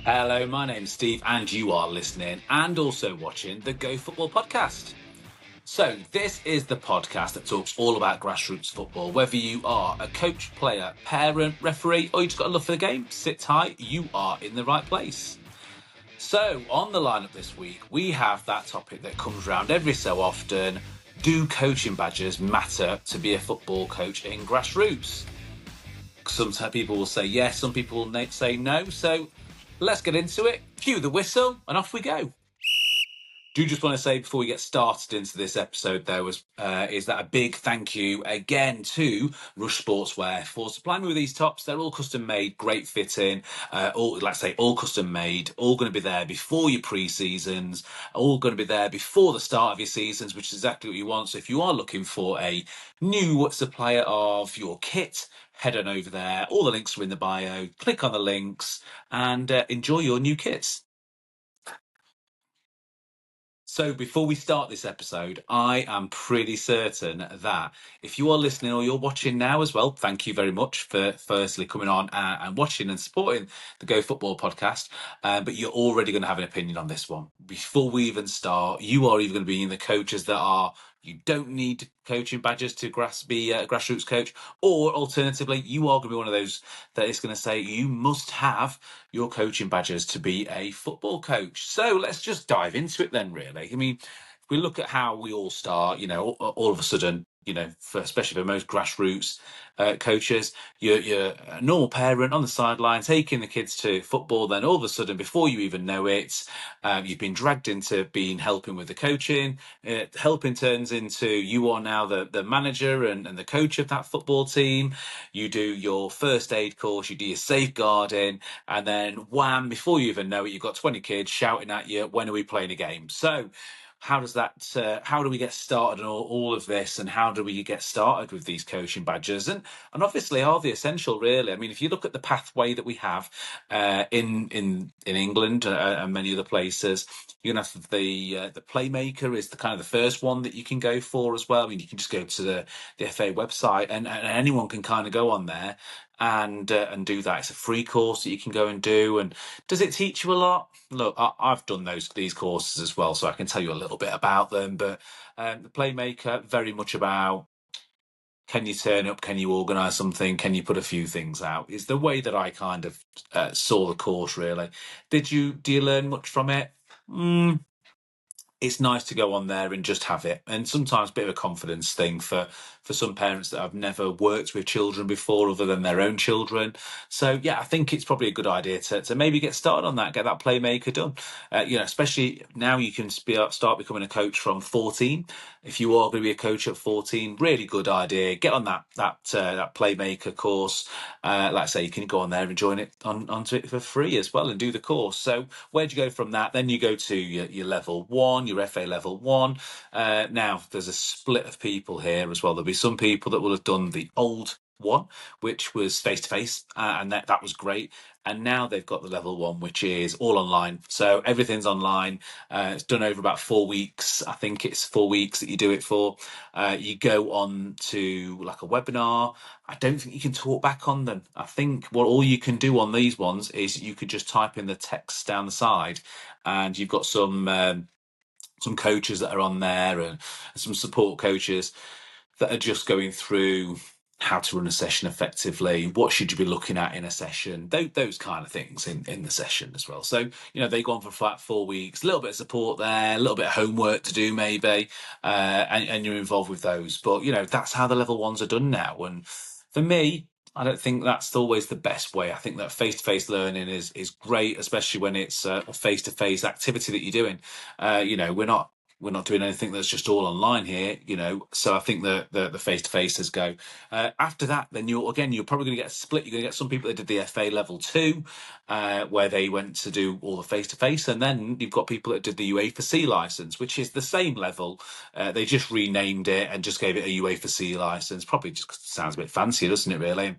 Hello, my name's Steve, and you are listening and also watching the Go Football podcast. So, this is the podcast that talks all about grassroots football. Whether you are a coach, player, parent, referee, or you just got a love for the game, sit tight, you are in the right place. So, on the lineup this week, we have that topic that comes around every so often. Do coaching badges matter to be a football coach in grassroots? Some people will say yes, some people will say no. So let's get into it. Cue the whistle and off we go. Do just want to say before we get started into this episode, is that a big thank you again to Rush Sportswear for supplying me with these tops. They're all custom made, great fitting, all custom made, all going to be there before your pre-seasons, all going to be there before the start of your seasons, which is exactly what you want. So if you are looking for a new supplier of your kit, head on over there. All the links are in the bio. Click on the links and enjoy your new kits. So before we start this episode, I am pretty certain that if you are listening or you're watching now as well, thank you very much for firstly coming on and watching and supporting the Go Football podcast. But you're already going to have an opinion on this one. Before we even start, you are either going to be in the coaches that are you don't need coaching badges to be a grassroots coach, or alternatively, you are going to be one of those that is going to say you must have your coaching badges to be a football coach. So let's just dive into it then, really. I mean, if we look at how we all start, all of a sudden, especially for most grassroots coaches, you're a normal parent on the sideline taking the kids to football. Then all of a sudden, before you even know it, you've been dragged into helping with the coaching. Helping turns into you are now the manager and the coach of that football team. You do your first aid course, you do your safeguarding, and then wham, before you even know it, you've got 20 kids shouting at you, when are we playing a game? So how do we get started on all of this, and how do we get started with these coaching badges? And obviously, are they essential, really? I mean, if you look at the pathway that we have in England and many other places, you're gonna have the playmaker is the kind of the first one that you can go for as well. I mean, you can just go to the FA website, and anyone can kind of go on there and do that. It's a free course that you can go and do. And does it teach you a lot? Look, I've done these courses as well, so I can tell you a little bit about them. But the playmaker, very much about, can you turn up? Can you organise something? Can you put a few things out? Is the way that I kind of saw the course, really. Do you learn much from it? It's nice to go on there and just have it. And sometimes a bit of a confidence thing for some parents that have never worked with children before other than their own children. So, yeah, I think it's probably a good idea to maybe get started on that, get that playmaker done. Especially now you can start becoming a coach from 14. If you are going to be a coach at 14, really good idea. Get on that playmaker course. Like I say, you can go on there and join it onto it for free as well and do the course. So where do you go from that? Then you go to your level 1, your FA level 1. Now, there's a split of people here as well. There'll be some people that will have done the old one, which was face-to-face, and that was great. And now they've got the level 1, which is all online. So everything's online. It's done over about 4 weeks. I think it's 4 weeks that you do it for. You go on to like a webinar. I don't think you can talk back on them. I think all you can do on these ones is you could just type in the text down the side, and you've got some coaches that are on there and some support coaches that are just going through how to run a session effectively, what should you be looking at in a session, those kind of things in the session as well. So, they go on for flat 4 weeks, a little bit of support there, a little bit of homework to do maybe, and you're involved with those. But, that's how the level 1s are done now. And for me, I don't think that's always the best way. I think that face-to-face learning is great, especially when it's a face-to-face activity that you're doing. We're not doing anything that's just all online here, So I think the face-to-faces go. After that, then you're probably going to get a split. You're going to get some people that did the FA level 2, where they went to do all the face-to-face, and then you've got people that did the UEFA C license, which is the same level. They just renamed it and just gave it a UEFA C license. Probably just sounds a bit fancier, doesn't it? Really.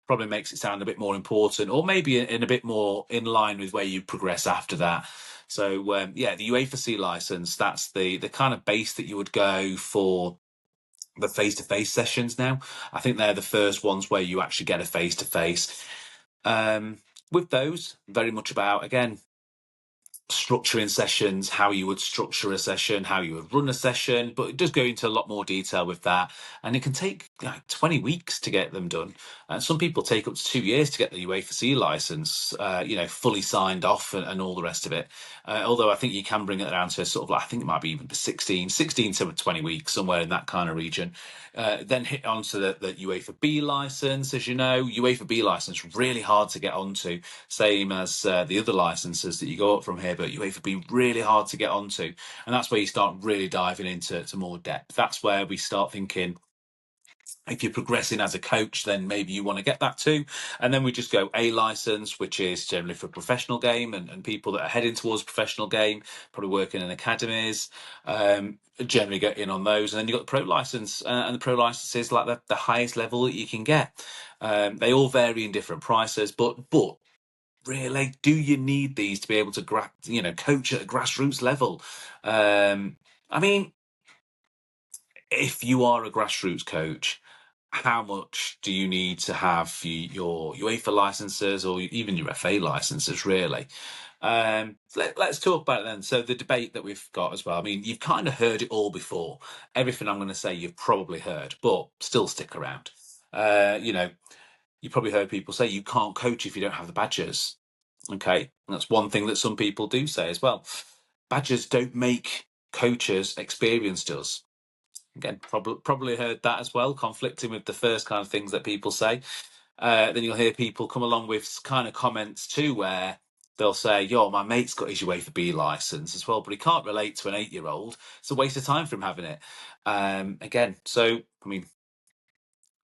Probably makes it sound a bit more important, or maybe in a bit more in line with where you progress after that. So, the UEFA C license, that's the kind of base that you would go for the face-to-face sessions now. I think they're the first ones where you actually get a face-to-face. with those, very much about, again, structuring sessions, how you would structure a session, how you would run a session, but it does go into a lot more detail with that. And it can take like 20 weeks to get them done. And some people take up to 2 years to get the UEFA C license, fully signed off and all the rest of it. Although I think you can bring it down to sort of like, I think it might be even 16 to 20 weeks, somewhere in that kind of region. Then hit onto the UEFA B license. As you know, UEFA B license, really hard to get onto, same as the other licenses that you go up from here, but UEFA B really hard to get onto. And that's where you start really diving into more depth. That's where we start thinking, if you're progressing as a coach, then maybe you want to get that too. And then we just go A license, which is generally for professional game and people that are heading towards professional game, probably working in academies, generally get in on those. And then you've got the pro license, and the pro license is like the highest level that you can get. They all vary in different prices, but really, do you need these to be able to coach at a grassroots level? I mean, if you are a grassroots coach, how much do you need to have your UEFA licenses or even your FA licenses, really? Let's talk about it then. So the debate that we've got as well, I mean, you've kind of heard it all before. Everything I'm going to say you've probably heard, but still stick around. You probably heard people say you can't coach if you don't have the badges. Okay, and that's one thing that some people do say as well. Badges don't make coaches, experience does. Again, probably heard that as well, conflicting with the first kind of things that people say. Then you'll hear people come along with kind of comments too, where they'll say, "Yo, my mate's got his UEFA B license as well, but he can't relate to an 8-year-old. It's a waste of time for him having it." Again, so I mean,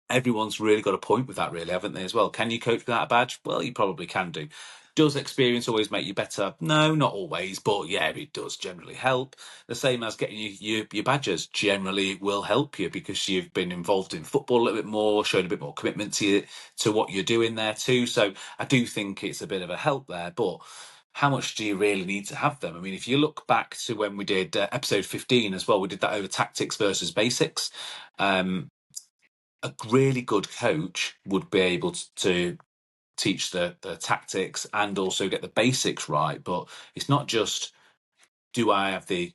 everyone's really got a point with that, really, haven't they, as well? Can you coach without a badge? Well, you probably can do. Does experience always make you better? No, not always, but yeah, it does generally help. The same as getting your badges. Generally, it will help you because you've been involved in football a little bit more, showing a bit more commitment to what you're doing there too. So I do think it's a bit of a help there, but how much do you really need to have them? I mean, if you look back to when we did episode 15 as well, we did that over tactics versus basics. A really good coach would be able to teach the tactics and also get the basics right. But it's not just, do I have the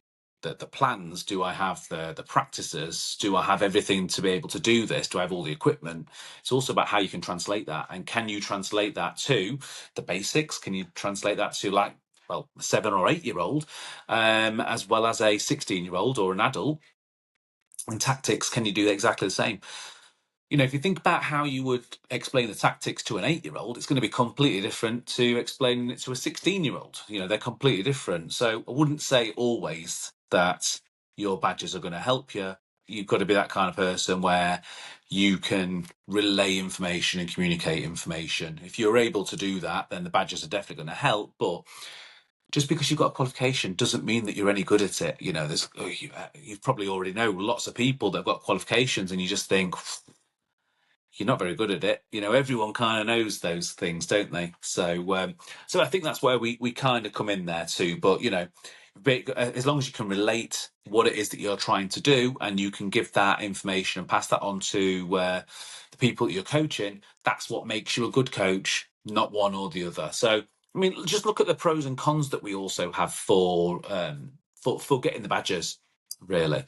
plans? Do I have the practices? Do I have everything to be able to do this? Do I have all the equipment? It's also about how you can translate that. And can you translate that to the basics? Can you translate that to a 7 or 8-year-old, as well as a 16-year-old or an adult? In tactics, can you do exactly the same? If you think about how you would explain the tactics to an 8-year-old, it's going to be completely different to explaining it to a 16-year-old. They're completely different. So I wouldn't say always that your badges are going to help you. You've got to be that kind of person where you can relay information and communicate information. If you're able to do that, then the badges are definitely going to help. But just because you've got a qualification doesn't mean that you're any good at it. You've probably already know lots of people that have got qualifications, and you just think, you're not very good at it. Everyone kind of knows those things, don't they? So I think that's where we kind of come in there too. But as long as you can relate what it is that you're trying to do, and you can give that information and pass that on to the people that you're coaching, that's what makes you a good coach, not one or the other. So I mean, just look at the pros and cons that we also have for getting the badges. Really,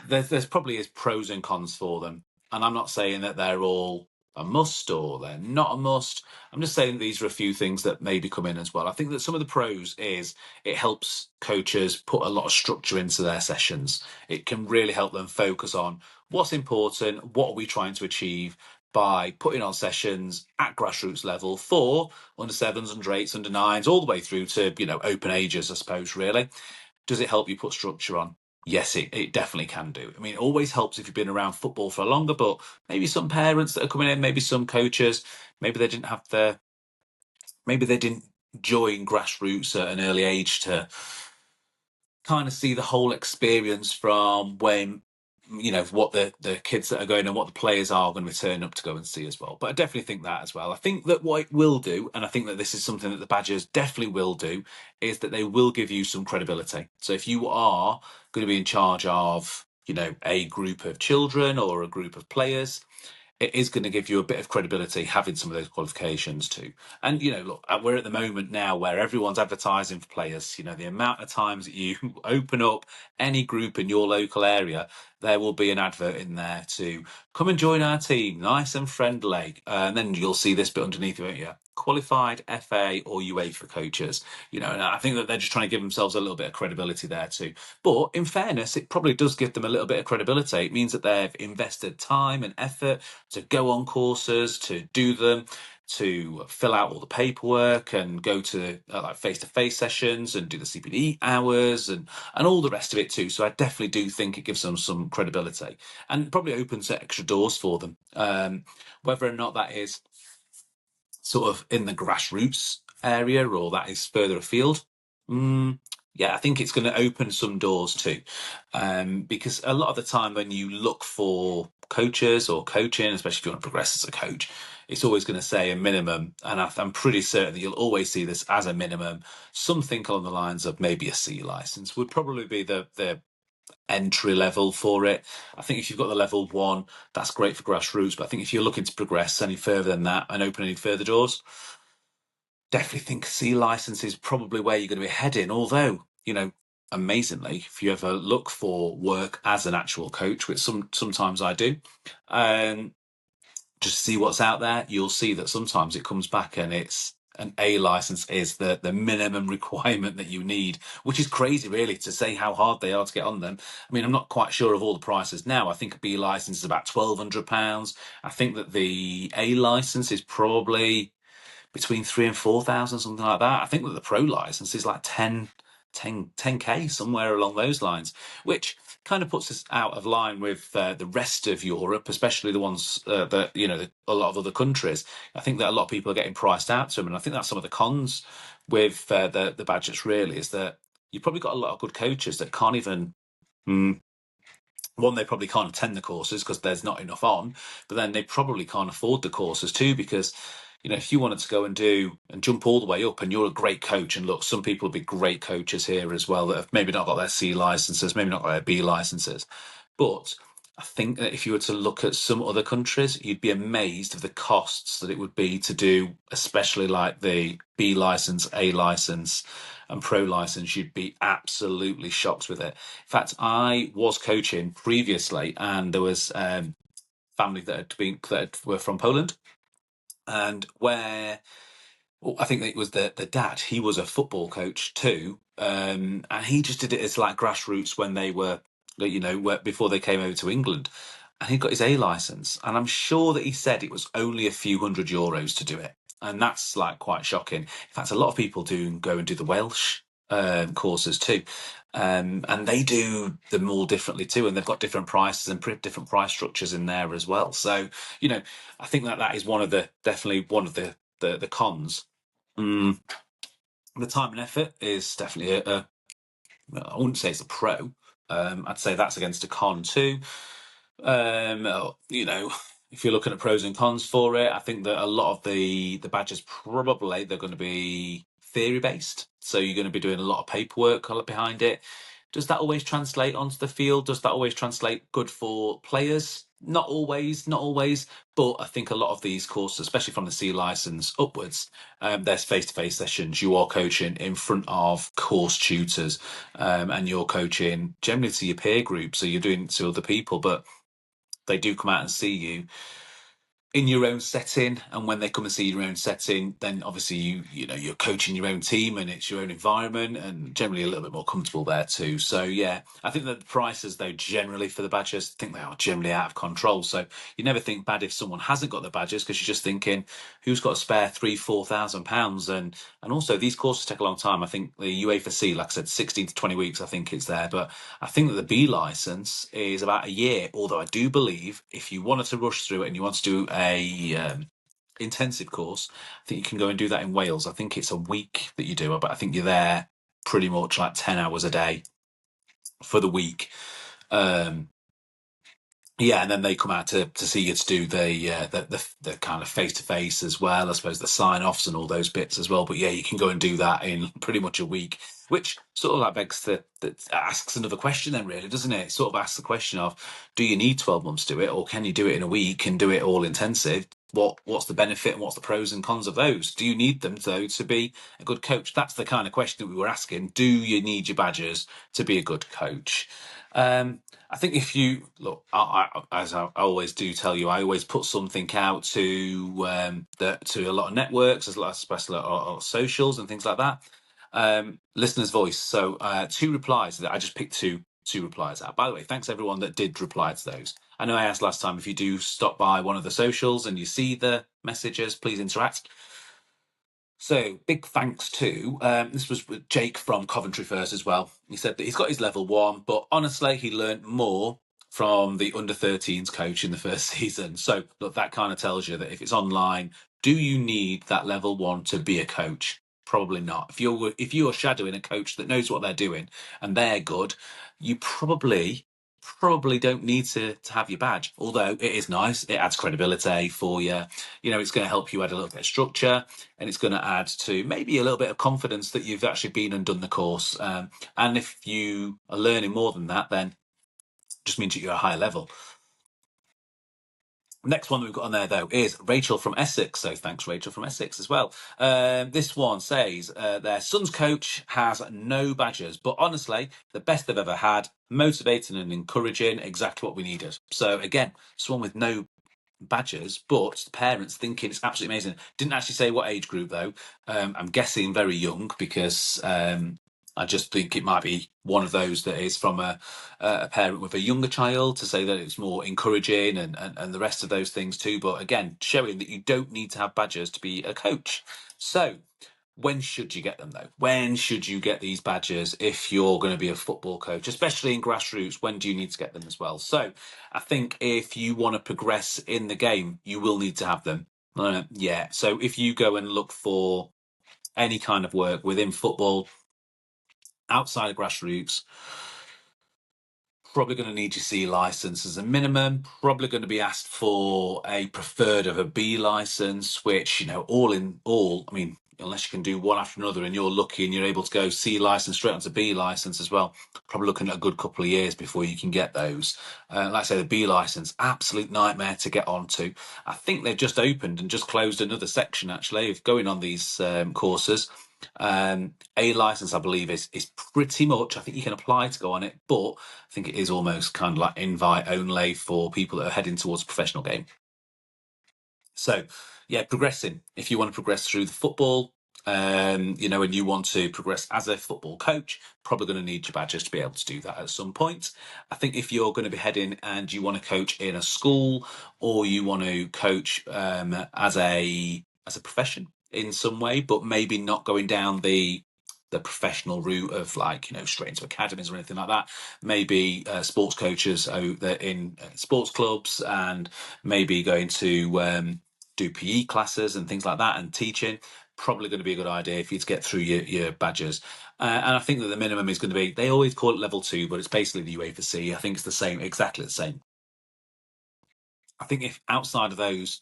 there's probably is pros and cons for them. And I'm not saying that they're all a must or they're not a must. I'm just saying these are a few things that maybe come in as well. I think that some of the pros is it helps coaches put a lot of structure into their sessions. It can really help them focus on what's important, what are we trying to achieve by putting on sessions at grassroots level for under 7s, under 8s, under 9s, all the way through to, open ages, I suppose, really. Does it help you put structure on? Yes, it definitely can do. I mean, it always helps if you've been around football for longer, but maybe some parents that are coming in, maybe some coaches, maybe they didn't have maybe they didn't join grassroots at an early age to kind of see the whole experience from when, what the kids that are going and what the players are going to be turning up to go and see as well. But I definitely think that as well. I think that what it will do, and I think that this is something that the Badgers definitely will do, is that they will give you some credibility. So if you are going to be in charge of, a group of children or a group of players, it is going to give you a bit of credibility having some of those qualifications too. And look, we're at the moment now where everyone's advertising for players. The amount of times that you open up any group in your local area, there will be an advert in there to come and join our team, nice and friendly. And then you'll see this bit underneath, won't you? Qualified FA or UEFA coaches. And I think that they're just trying to give themselves a little bit of credibility there too. But in fairness, it probably does give them a little bit of credibility. It means that they've invested time and effort to go on courses, to do them, to fill out all the paperwork and go to like face-to-face sessions and do the CPD hours and all the rest of it too. So I definitely do think it gives them some credibility and probably opens extra doors for them. Whether or not that is sort of in the grassroots area or that is further afield. Yeah, I think it's going to open some doors too. Because a lot of the time when you look for coaches or coaching, especially if you want to progress as a coach, it's always going to say a minimum. And I'm pretty certain that you'll always see this as a minimum. Something along the lines of maybe a C license would probably be the entry level for it. I think if you've got the level one, that's great for grassroots. But I think if you're looking to progress any further than that and open any further doors, definitely think C license is probably where you're going to be heading. Although, amazingly, if you ever look for work as an actual coach, which sometimes I do, just see what's out there, you'll see that sometimes it comes back and it's an A license is the minimum requirement that you need, which is crazy, really, to say how hard they are to get on them. I mean, I'm not quite sure of all the prices now. I think a B license is about £1,200. I think that the A license is probably between 3 and 4,000, something like that. I think that the pro license is like 10k, somewhere along those lines, which kind of puts us out of line with the rest of Europe, especially the ones that a lot of other countries. I think that a lot of people are getting priced out to them, and I think that's some of the cons with the badges. Really, is that you've probably got a lot of good coaches that can't even. One, they probably can't attend the courses because there's not enough on, but then they probably can't afford the courses too because if you wanted to go and do and jump all the way up and you're a great coach, and look, some people will be great coaches here as well that have maybe not got their C licenses, maybe not got their B licenses. But I think that if you were to look at some other countries, you'd be amazed of the costs that it would be to do, especially like the B license, A license, and pro license. You'd be absolutely shocked with it. In fact, I was coaching previously, and there was family that were from Poland, and where I think it was the dad. He was a football coach too, and he just did it as like grassroots when they were, before they came over to England, and he got his A license. And I'm sure that he said it was only a few €100 to do it, and that's like quite shocking. In fact, a lot of people do go and do the Welsh courses too. And they do them all differently too, and they've got different prices and different price structures in there as well. So, I think that is definitely one of the cons. The time and effort is definitely I wouldn't say it's a pro. I'd say that's against a con too. If you're looking at pros and cons for it, I think that a lot of the badges probably they're going to be theory based. So you're going to be doing a lot of paperwork behind it. Does that always translate onto the field? Does that always translate good for players? Not always, not always. But I think a lot of these courses, especially from the C license upwards, there's face-to-face sessions. You are coaching in front of course tutors, and you're coaching generally to your peer group. So you're doing it to other people, but they do come out and see you in your own setting, and when they come and see your own setting, then obviously you're coaching your own team and it's your own environment, and generally a little bit more comfortable there too. So yeah, I think that the prices though generally for the badges, I think they are generally out of control. So you never think bad if someone hasn't got the badges, because you're just thinking who's got a spare £3,000-4,000, and also these courses take a long time. I think the UEFA C, like I said, 16 to 20 weeks I think it's there, but I think that the B license is about a year, although I do believe if you wanted to rush through it and you want to do a intensive course, I think you can go and do that in Wales. I think it's a week that you do it, but I think you're there pretty much like 10 hours a day for the week. Yeah, and then they come out to see you to do the kind of face to face as well. I suppose the sign offs and all those bits as well. But yeah, you can go and do that in pretty much a week, which sort of like begs that asks another question then, really, doesn't it? It sort of asks the question of, do you need 12 months to do it, or can you do it in a week and do it all intensive? What's the benefit and what's the pros and cons of those? Do you need them though to be a good coach? That's the kind of question that we were asking. Do you need your badges to be a good coach? I think if you look, as I always do tell you, I always put something out to a lot of networks, especially on socials and things like that. Listener's voice. So two replies that I just picked two replies out. By the way, thanks everyone that did reply to those. I know I asked last time, if you do stop by one of the socials and you see the messages, please interact. So big thanks to this was with Jake from Coventry first as well. He said that he's got his level 1, but honestly he learned more from the under 13s coach in the first season. So look, that kind of tells you that if it's online, do you need that level 1 to be a coach? Probably not. If you're shadowing a coach that knows what they're doing and they're good, you probably don't need to have your badge. Although it is nice, it adds credibility for you. You know, it's going to help you add a little bit of structure, and it's going to add to maybe a little bit of confidence that you've actually been and done the course. And if you are learning more than that, then it just means that you're at a higher level. Next one that we've got on there, though, is Rachel from Essex. So thanks, Rachel from Essex, as well. This one says their son's coach has no badges, but honestly, the best they've ever had, motivating and encouraging, exactly what we needed. So again, someone with no badges, but the parents thinking it's absolutely amazing. Didn't actually say what age group though. I'm guessing very young, because I just think it might be one of those that is from a parent with a younger child, to say that it's more encouraging and the rest of those things too. But again, showing that you don't need to have badges to be a coach. So when should you get them though? When should you get these badges if you're going to be a football coach, especially in grassroots? When do you need to get them as well? So I think if you want to progress in the game, you will need to have them. Yeah. So if you go and look for any kind of work within football, outside of grassroots, probably going to need your C license as a minimum. Probably going to be asked for a preferred of a B license, which, you know, all in all, I mean, unless you can do one after another and you're lucky and you're able to go C license straight onto B license as well, probably looking at a good couple of years before you can get those. Like I say, the B license, absolute nightmare to get onto. I think they've just opened and just closed another section actually of going on these courses. A license, I believe, is pretty much, I think you can apply to go on it, but I think it is almost kind of like invite only for people that are heading towards a professional game. So, yeah, progressing. If you want to progress through the football, you know, and you want to progress as a football coach, probably going to need your badges to be able to do that at some point. I think if you're going to be heading and you want to coach in a school, or you want to coach as a profession in some way, but maybe not going down the professional route of, like, you know, straight into academies or anything like that. Maybe sports coaches in sports clubs, and maybe going to do PE classes and things like that, and teaching. Probably going to be a good idea for you to get through your badges. And I think that the minimum is going to be, they always call it level 2, but it's basically the UEFA C. I think it's the same, exactly the same. I think if outside of those,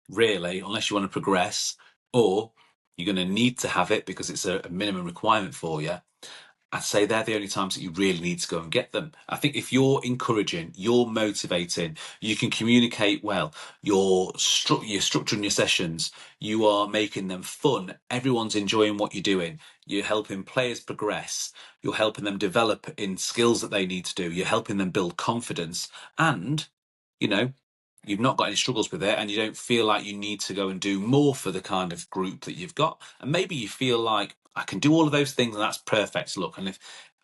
really, unless you want to progress, or you're going to need to have it because it's a minimum requirement for you, I'd say they're the only times that you really need to go and get them. I think if you're encouraging, you're motivating, you can communicate well, you're structuring your sessions, you are making them fun, everyone's enjoying what you're doing, you're helping players progress, you're helping them develop in skills that they need to do, you're helping them build confidence, and, you know, you've not got any struggles with it, and you don't feel like you need to go and do more for the kind of group that you've got. And maybe you feel like, I can do all of those things and that's perfect. Look, and if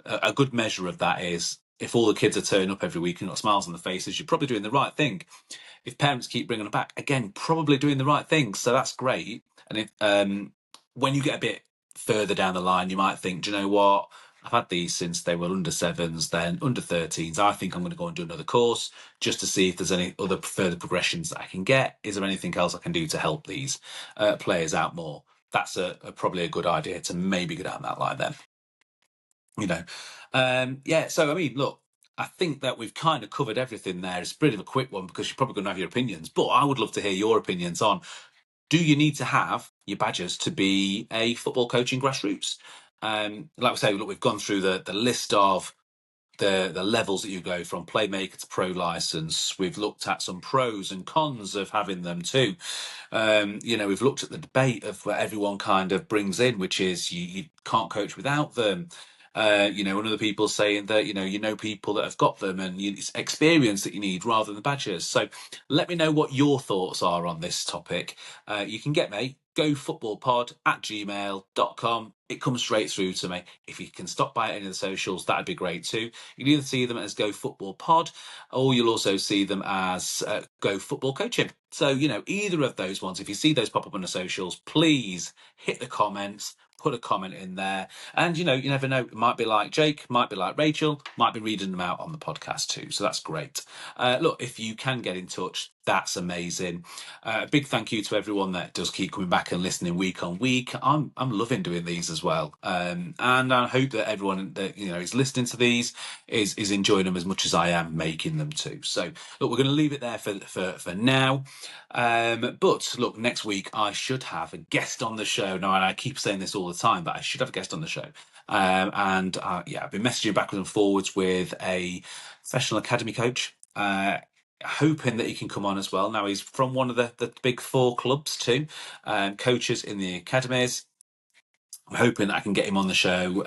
a good measure of that is, if all the kids are turning up every week and got smiles on their faces, you're probably doing the right thing. If parents keep bringing them back, again, probably doing the right thing. So that's great. And if when you get a bit further down the line, you might think, do you know what? I've had these since they were under 7s, then under 13s. I think I'm going to go and do another course just to see if there's any other further progressions that I can get. Is there anything else I can do to help these players out more? That's probably a good idea to maybe go down that line then. You know, yeah. So I mean, look, I think that we've kind of covered everything there. It's a bit of a quick one because you're probably going to have your opinions, but I would love to hear your opinions on, do you need to have your badges to be a football coach in Grassroots? Like we say, look, we've gone through the list of the levels that you go from playmaker to pro license. We've looked at some pros and cons of having them too. We've looked at the debate of what everyone kind of brings in, which is you can't coach without them. One of the people saying that people that have got them, and it's experience that you need rather than badges. So let me know what your thoughts are on this topic. You can get me gofootballpod@gmail.com. It comes straight through to me. If you can stop by any of the socials, that'd be great too. You can either see them as Go Football Pod, or you'll also see them as Go Football Coaching. So, either of those ones, if you see those pop up on the socials, please hit the comments, put a comment in there. And, you never know. It might be like Jake, might be like Rachel, might be reading them out on the podcast too. So that's great. Look, if you can get in touch, that's amazing. A big thank you to everyone that does keep coming back and listening week on week. I'm loving doing these as well, and I hope that everyone that is listening to these is enjoying them as much as I am making them too. So look, we're going to leave it there for now. But look, next week I should have a guest on the show. Now, and I keep saying this all the time, but I should have a guest on the show. I've been messaging backwards and forwards with a professional academy coach. Hoping that he can come on as well. Now, he's from one of the big four clubs too, coaches in the academies. I'm hoping that I can get him on the show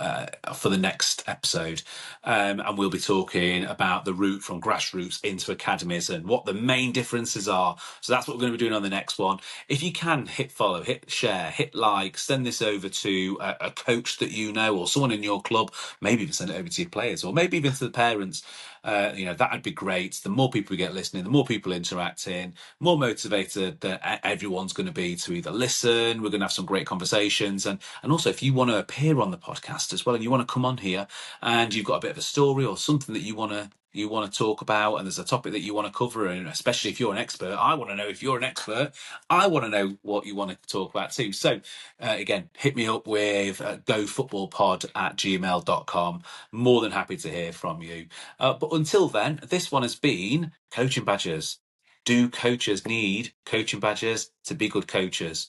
for the next episode, and we'll be talking about the route from grassroots into academies and what the main differences are. So that's what we're going to be doing on the next one. If you can, hit follow, hit share, hit like, send this over to a coach that you know or someone in your club, maybe even send it over to your players or maybe even to the parents. That'd be great. The more people we get listening, the more people interacting, more motivated that everyone's going to be to either listen. We're going to have some great conversations, and also if you want to appear on the podcast as well, and you want to come on here, and you've got a bit of a story or something that you want to talk about, and there's a topic that you want to cover, and especially if you're an expert, I want to know if you're an expert. I want to know what you want to talk about too. So again, hit me up with gofootballpod@gmail.com. More than happy to hear from you. But until then, this one has been Coaching Badges. Do coaches need coaching badges to be good coaches?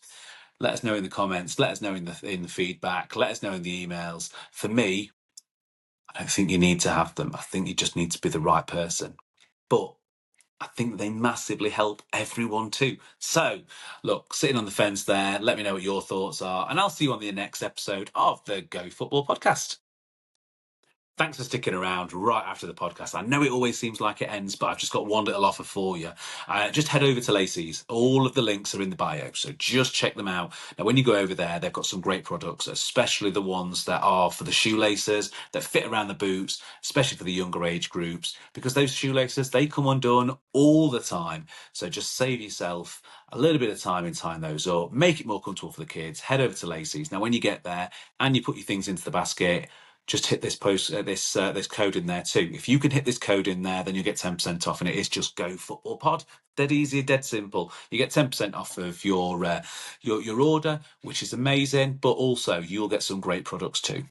Let us know in the comments. Let us know in the feedback. Let us know in the emails. For me, I don't think you need to have them. I think you just need to be the right person. But I think they massively help everyone too. So, look, sitting on the fence there, let me know what your thoughts are, and I'll see you on the next episode of the Go Football Podcast. Thanks for sticking around right after the podcast. I know it always seems like it ends, but I've just got one little offer for you. Just head over to Lacey's. All of the links are in the bio, so just check them out. Now, when you go over there, they've got some great products, especially the ones that are for the shoelaces, that fit around the boots, especially for the younger age groups, because those shoelaces, they come undone all the time. So just save yourself a little bit of time in tying those up, make it more comfortable for the kids. Head over to Lacey's. Now, when you get there and you put your things into the basket, just hit this this code in there too. If you can hit this code in there, then you get 10% off, and it is just Go Football Pod. Dead easy, dead simple. You get 10% off of your order, which is amazing. But also, you'll get some great products too.